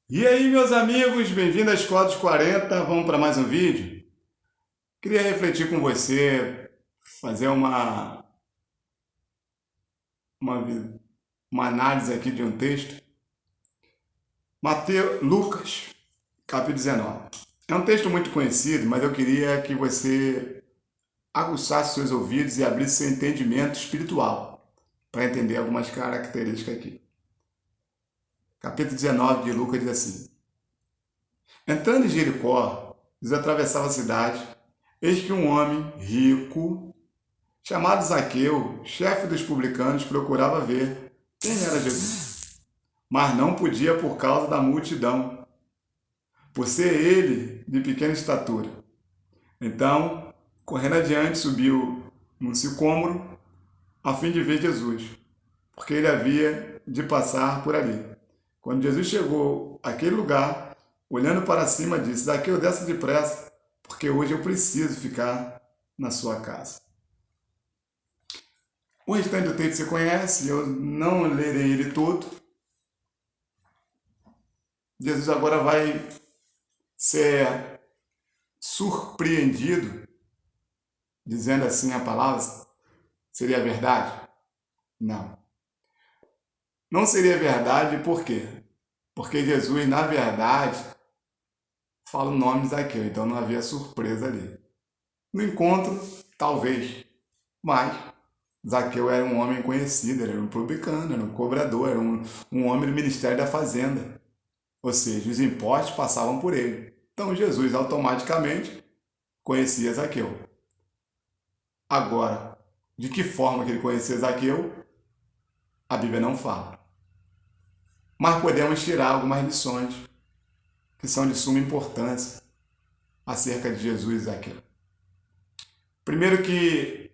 E aí, meus amigos, bem-vindo à Escola dos 40. Vamos para mais um vídeo? Queria refletir com você, fazer uma, uma análise aqui de um texto. Lucas, capítulo 19. É um texto muito conhecido, mas eu queria que você aguçasse seus ouvidos e abrisse seu entendimento espiritual para entender algumas características aqui. Capítulo 19 de Lucas diz assim: Entrando em Jericó, eles atravessavam a cidade. Eis que um homem rico, chamado Zaqueu, chefe dos publicanos, procurava ver quem era Jesus, mas não podia por causa da multidão, por ser ele de pequena estatura. Então, correndo adiante, subiu num sicômoro a fim de ver Jesus, porque ele havia de passar por ali. Quando Jesus chegou àquele lugar, olhando para cima, disse: Zaqueu, desce depressa, porque hoje eu preciso ficar na sua casa. O restante do texto você conhece, eu não lerei ele todo. Jesus agora vai ser surpreendido, dizendo assim a palavra. Seria verdade? Não. Não seria verdade por quê? Porque Jesus, na verdade, fala o nome de Zaqueu, então não havia surpresa ali. No encontro, talvez, mas Zaqueu era um homem conhecido, era um publicano, era um cobrador, era um homem do Ministério da Fazenda. Ou seja, os impostos passavam por ele. Então Jesus automaticamente conhecia Zaqueu. Agora, de que forma que ele conhecia Zaqueu, a Bíblia não fala. Mas podemos tirar algumas lições que são de suma importância acerca de Jesus e Zaqueu. Primeiro que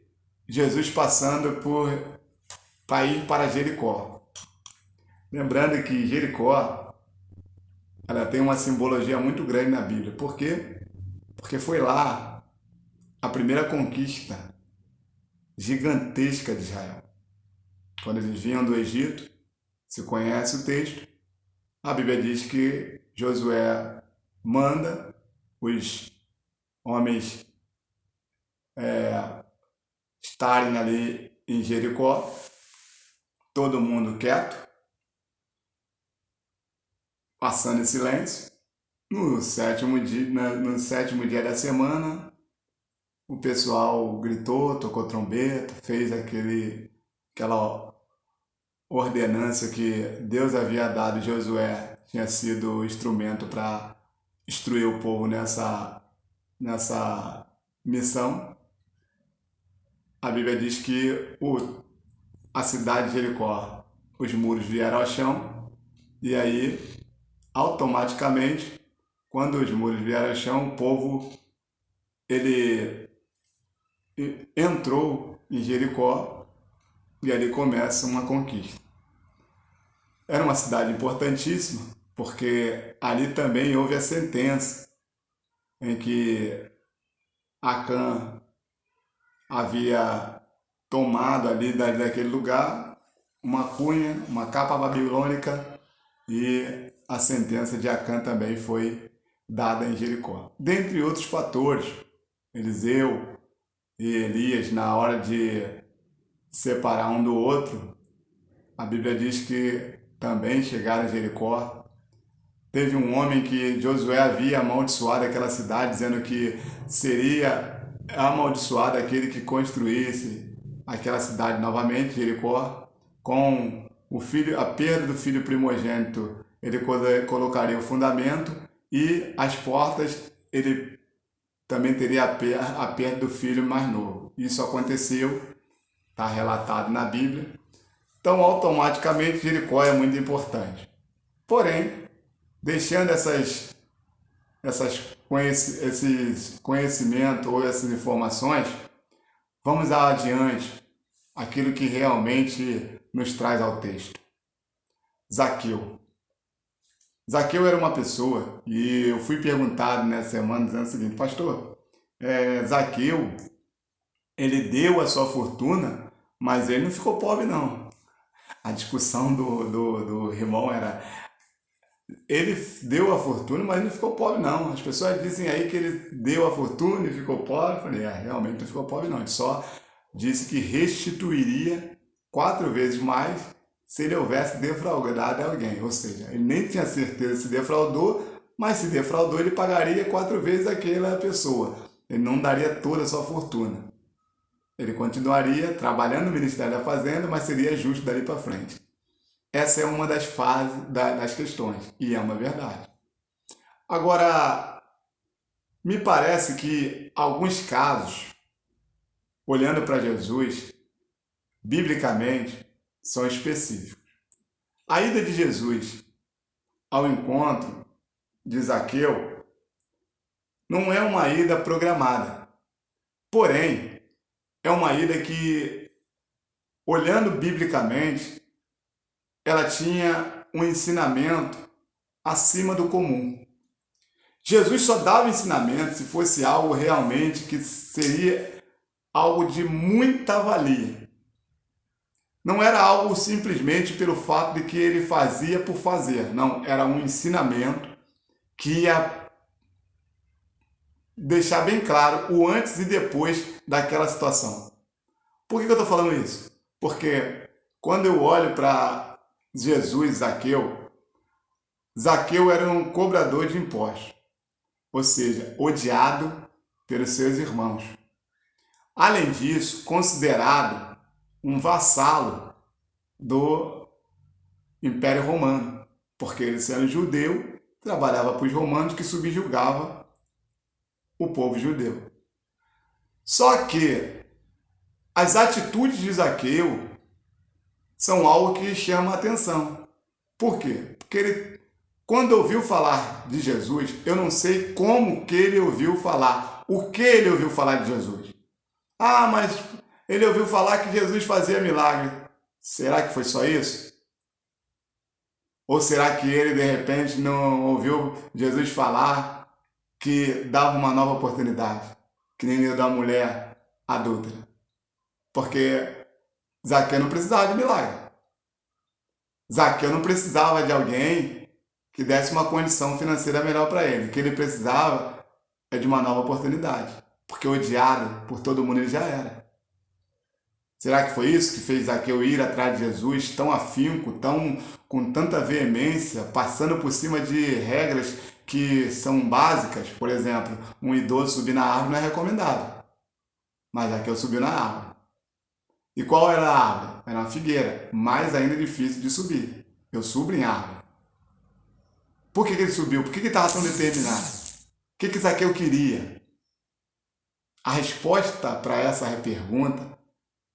Jesus passando para ir para Jericó. Lembrando que Jericó ela tem uma simbologia muito grande na Bíblia. Por quê? Porque foi lá a primeira conquista gigantesca de Israel. Quando eles vinham do Egito, se conhece o texto, a Bíblia diz que Josué manda os homens estarem ali em Jericó, todo mundo quieto, passando em silêncio. No sétimo dia da semana, o pessoal gritou, tocou trombeta, fez aquela ordenança que Deus havia dado a Josué, tinha sido o instrumento para instruir o povo nessa missão. A Bíblia diz que a cidade de Jericó, os muros vieram ao chão, e aí, automaticamente, quando os muros vieram ao chão, o povo ele entrou em Jericó e ali começa uma conquista. Era uma cidade importantíssima, porque ali também houve a sentença em que Acã havia tomado ali daquele lugar uma cunha, uma capa babilônica, e a sentença de Acã também foi dada em Jericó. Dentre outros fatores, Eliseu e Elias, na hora de separar um do outro, a Bíblia diz que também chegaram a Jericó. Teve um homem que Josué havia amaldiçoado aquela cidade, dizendo que seria amaldiçoado aquele que construísse aquela cidade novamente, Jericó, com a perda do filho primogênito, ele colocaria o fundamento, e as portas ele também teria a perda do filho mais novo. Isso aconteceu, está relatado na Bíblia. Então, automaticamente, Jericó é muito importante. Porém, deixando esses conhecimentos ou essas informações, vamos adiante aquilo que realmente nos traz ao texto. Zaqueu. Zaqueu era uma pessoa, e eu fui perguntado nessa semana dizendo o seguinte: pastor, Zaqueu, ele deu a sua fortuna, mas ele não ficou pobre não. A discussão do irmão era: ele deu a fortuna, mas não ficou pobre, não. As pessoas dizem aí que ele deu a fortuna e ficou pobre. Eu falei, realmente não ficou pobre, não. Ele só disse que restituiria 4 vezes mais se ele houvesse defraudado alguém. Ou seja, ele nem tinha certeza se defraudou, mas se defraudou, ele pagaria 4 vezes aquela pessoa. Ele não daria toda a sua fortuna. Ele continuaria trabalhando no Ministério da Fazenda, mas seria justo dali para frente. Essa é uma das fases das questões, e é uma verdade. Agora, me parece que alguns casos, olhando para Jesus, biblicamente, são específicos. A ida de Jesus ao encontro de Zaqueu não é uma ida programada. Porém, é uma ida que, olhando biblicamente, ela tinha um ensinamento acima do comum. Jesus só dava ensinamento se fosse algo realmente que seria algo de muita valia. Não era algo simplesmente pelo fato de que ele fazia por fazer. Não, era um ensinamento que ia deixar bem claro o antes e depois daquela situação. Por que eu estou falando isso? Porque quando eu olho para Jesus, Zaqueu era um cobrador de impostos, ou seja, odiado pelos seus irmãos. Além disso, considerado um vassalo do Império Romano, porque ele, sendo judeu, trabalhava para os romanos que subjugavam o povo judeu. Só que as atitudes de Zaqueu são algo que chama a atenção. Por quê? Porque ele, quando ouviu falar de Jesus, eu não sei como que ele ouviu falar, o que ele ouviu falar de Jesus. Ah, mas ele ouviu falar que Jesus fazia milagre. Será que foi só isso? Ou será que ele, de repente, não ouviu Jesus falar que dava uma nova oportunidade, que nem deu da mulher adúltera? Porque Zaqueu não precisava de milagre. Zaqueu não precisava de alguém que desse uma condição financeira melhor para ele. O que ele precisava é de uma nova oportunidade, porque odiado por todo mundo ele já era. Será que foi isso que fez Zaqueu ir atrás de Jesus tão afinco, com tanta veemência, passando por cima de regras que são básicas? Por exemplo, um idoso subir na árvore não é recomendado, mas Zaqueu subiu na árvore. E qual era a árvore? Era uma figueira, mais ainda difícil de subir. Eu subo em árvore. Por que ele subiu? Por que ele estava tão determinado? O que Zaqueu queria? A resposta para essa pergunta,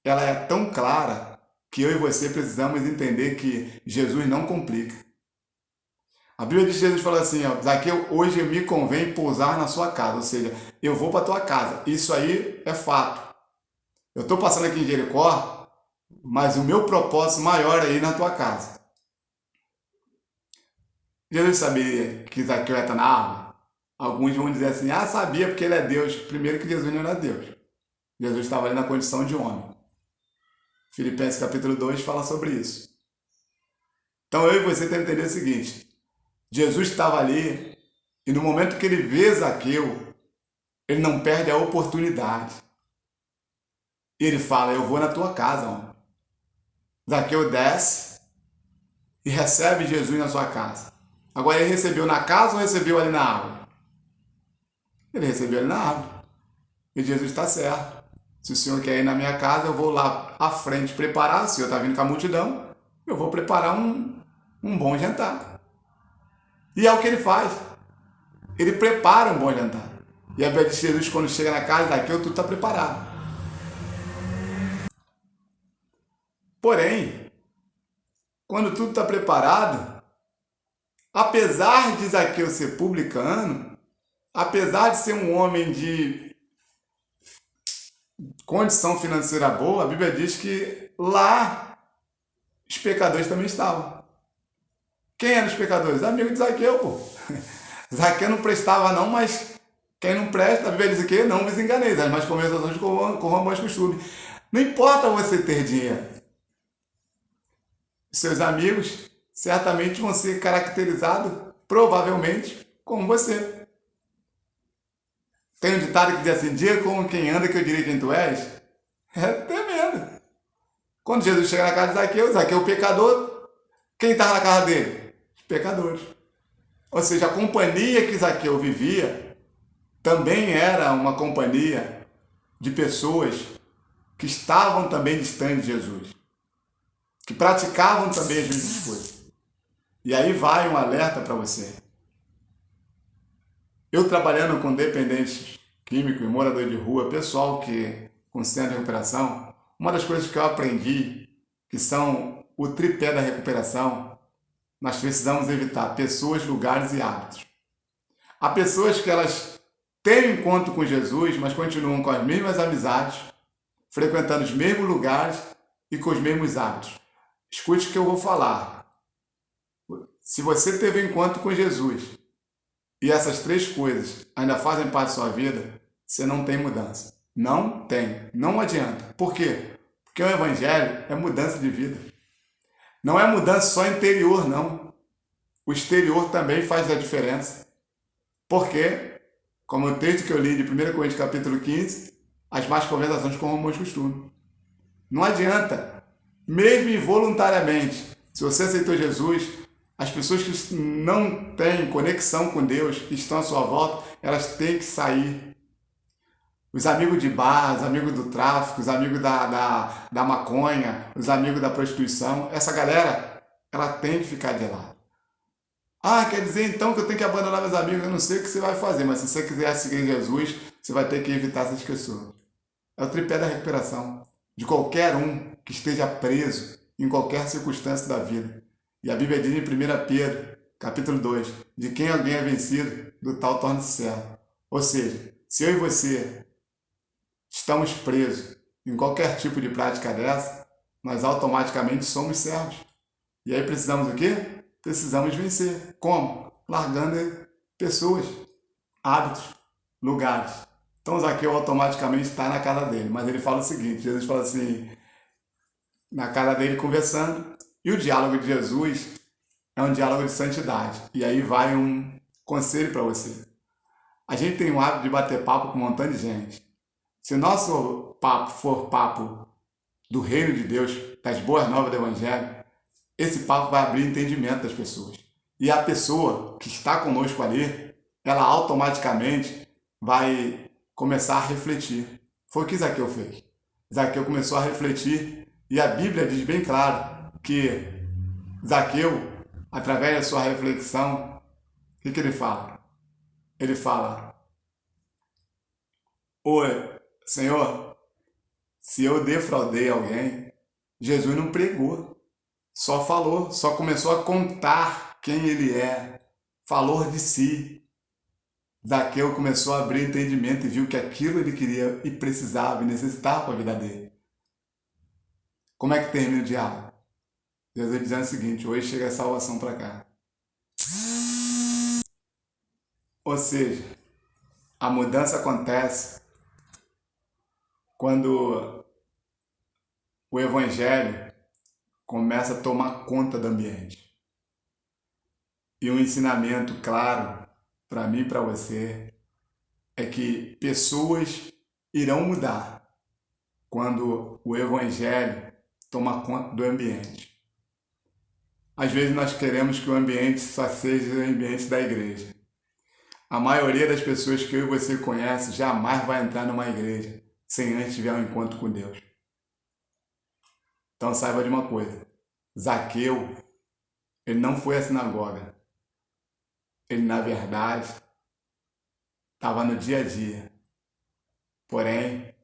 ela é tão clara que eu e você precisamos entender que Jesus não complica. A Bíblia diz que Jesus falou assim, Zaqueu, hoje me convém pousar na sua casa, ou seja, eu vou para a tua casa. Isso aí é fato. Eu estou passando aqui em Jericó, mas o meu propósito maior é ir na tua casa. Jesus sabia que Zaqueu ia estar na árvore? Alguns vão dizer assim, sabia porque ele é Deus. Primeiro que Jesus não era Deus. Jesus estava ali na condição de homem. Filipenses capítulo 2 fala sobre isso. Então eu e você temos que entender o seguinte. Jesus estava ali e no momento que ele vê Zaqueu, ele não perde a oportunidade. E ele fala, eu vou na tua casa, homem. Zaqueu desce e recebe Jesus na sua casa. Agora ele recebeu na casa ou recebeu ali na árvore? Ele recebeu ali na árvore. E Jesus está certo. Se o Senhor quer ir na minha casa, eu vou lá à frente preparar. Se o Senhor está vindo com a multidão, eu vou preparar um bom jantar. E é o que ele faz. Ele prepara um bom jantar. E a Bíblia diz que Jesus, quando chega na casa, Zaqueu, tudo está preparado. Porém, quando tudo está preparado, apesar de Zaqueu ser publicano, apesar de ser um homem de condição financeira boa, a Bíblia diz que lá os pecadores também estavam. Quem eram os pecadores? Amigos de Zaqueu, pô. Zaqueu não prestava não, mas quem não presta, a Bíblia diz o quê? Não vos enganeis, as más conversações corrompam os costumes. Não importa você ter dinheiro. Seus amigos certamente vão ser caracterizados provavelmente como você. Tem um ditado que diz assim: diga como quem anda que eu direi quem tu és. É tremendo. Quando Jesus chega na casa de Zaqueu, pecador, quem estava na casa dele? Os pecadores. Ou seja, a companhia que Zaqueu vivia também era uma companhia de pessoas que estavam também distantes de Jesus, que praticavam também as mesmas coisas. E aí vai um alerta para você. Eu trabalhando com dependentes químicos e morador de rua, pessoal que com centro de recuperação, uma das coisas que eu aprendi, que são o tripé da recuperação, nós precisamos evitar pessoas, lugares e hábitos. Há pessoas que elas têm um encontro com Jesus, mas continuam com as mesmas amizades, frequentando os mesmos lugares e com os mesmos hábitos. Escute o que eu vou falar. Se você teve um encontro com Jesus e essas três coisas ainda fazem parte da sua vida, você não tem mudança. Não tem. Não adianta. Por quê? Porque o Evangelho é mudança de vida. Não é mudança só interior, não. O exterior também faz a diferença. Porque, como o texto que eu li de 1 Coríntios capítulo 15, as más conversações com bons costumes. Não adianta. Mesmo involuntariamente, se você aceitou Jesus, as pessoas que não têm conexão com Deus, que estão à sua volta, elas têm que sair. Os amigos de bar, os amigos do tráfico, os amigos da maconha, os amigos da prostituição, essa galera, ela tem que ficar de lado. Ah, quer dizer então que eu tenho que abandonar meus amigos? Eu não sei o que você vai fazer, mas se você quiser seguir Jesus, você vai ter que evitar essas pessoas. É o tripé da recuperação de qualquer um que esteja preso em qualquer circunstância da vida. E a Bíblia diz em 1 Pedro, capítulo 2, de quem alguém é vencido, do tal torna-se servo. Ou seja, se eu e você estamos presos em qualquer tipo de prática dessa, nós automaticamente somos servos. E aí precisamos o quê? Precisamos vencer. Como? Largando pessoas, hábitos, lugares. Então Zaqueu automaticamente está na casa dele. Mas ele fala o seguinte, Jesus fala assim, na casa dele conversando, e o diálogo de Jesus é um diálogo de santidade. E aí vai um conselho para você. A gente tem o hábito de bater papo com um montão de gente. Se o nosso papo for papo do reino de Deus, das boas novas do Evangelho, esse papo vai abrir o entendimento das pessoas. E a pessoa que está conosco ali, ela automaticamente vai começar a refletir. Foi o que Zaqueu fez. Zaqueu começou a refletir e a Bíblia diz bem claro que Zaqueu, através da sua reflexão, o que ele fala? Ele fala: oi, Senhor, se eu defraudei alguém, Jesus não pregou, só falou, só começou a contar quem ele é, falou de si. Zaqueu começou a abrir entendimento e viu que aquilo ele queria e precisava e necessitava para a vida dele. Como é que termina o diálogo? Jesus dizendo o seguinte: hoje chega a salvação para cá. Ou seja, a mudança acontece quando o Evangelho começa a tomar conta do ambiente. E um ensinamento claro para mim e para você é que pessoas irão mudar quando o Evangelho toma conta do ambiente. Às vezes nós queremos que o ambiente só seja o ambiente da igreja. A maioria das pessoas que eu e você conhece jamais vai entrar numa igreja sem antes tiver um encontro com Deus. Então saiba de uma coisa, Zaqueu, ele não foi à sinagoga. Ele, na verdade, estava no dia a dia. Porém,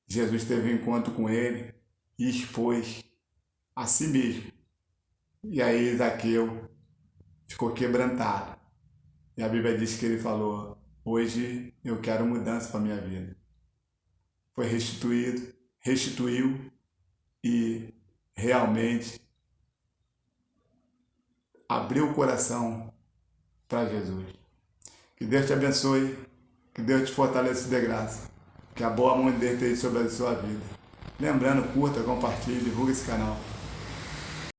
Jesus teve um encontro com ele e expôs a si mesmo. E aí Zaqueu ficou quebrantado. E a Bíblia diz que ele falou: hoje eu quero mudança para a minha vida. Foi restituiu e realmente abriu o coração para Jesus. Que Deus te abençoe, que Deus te fortaleça de graça, que a boa mão de Deus esteja sobre a sua vida. Lembrando, curta, compartilhe, divulgue esse canal.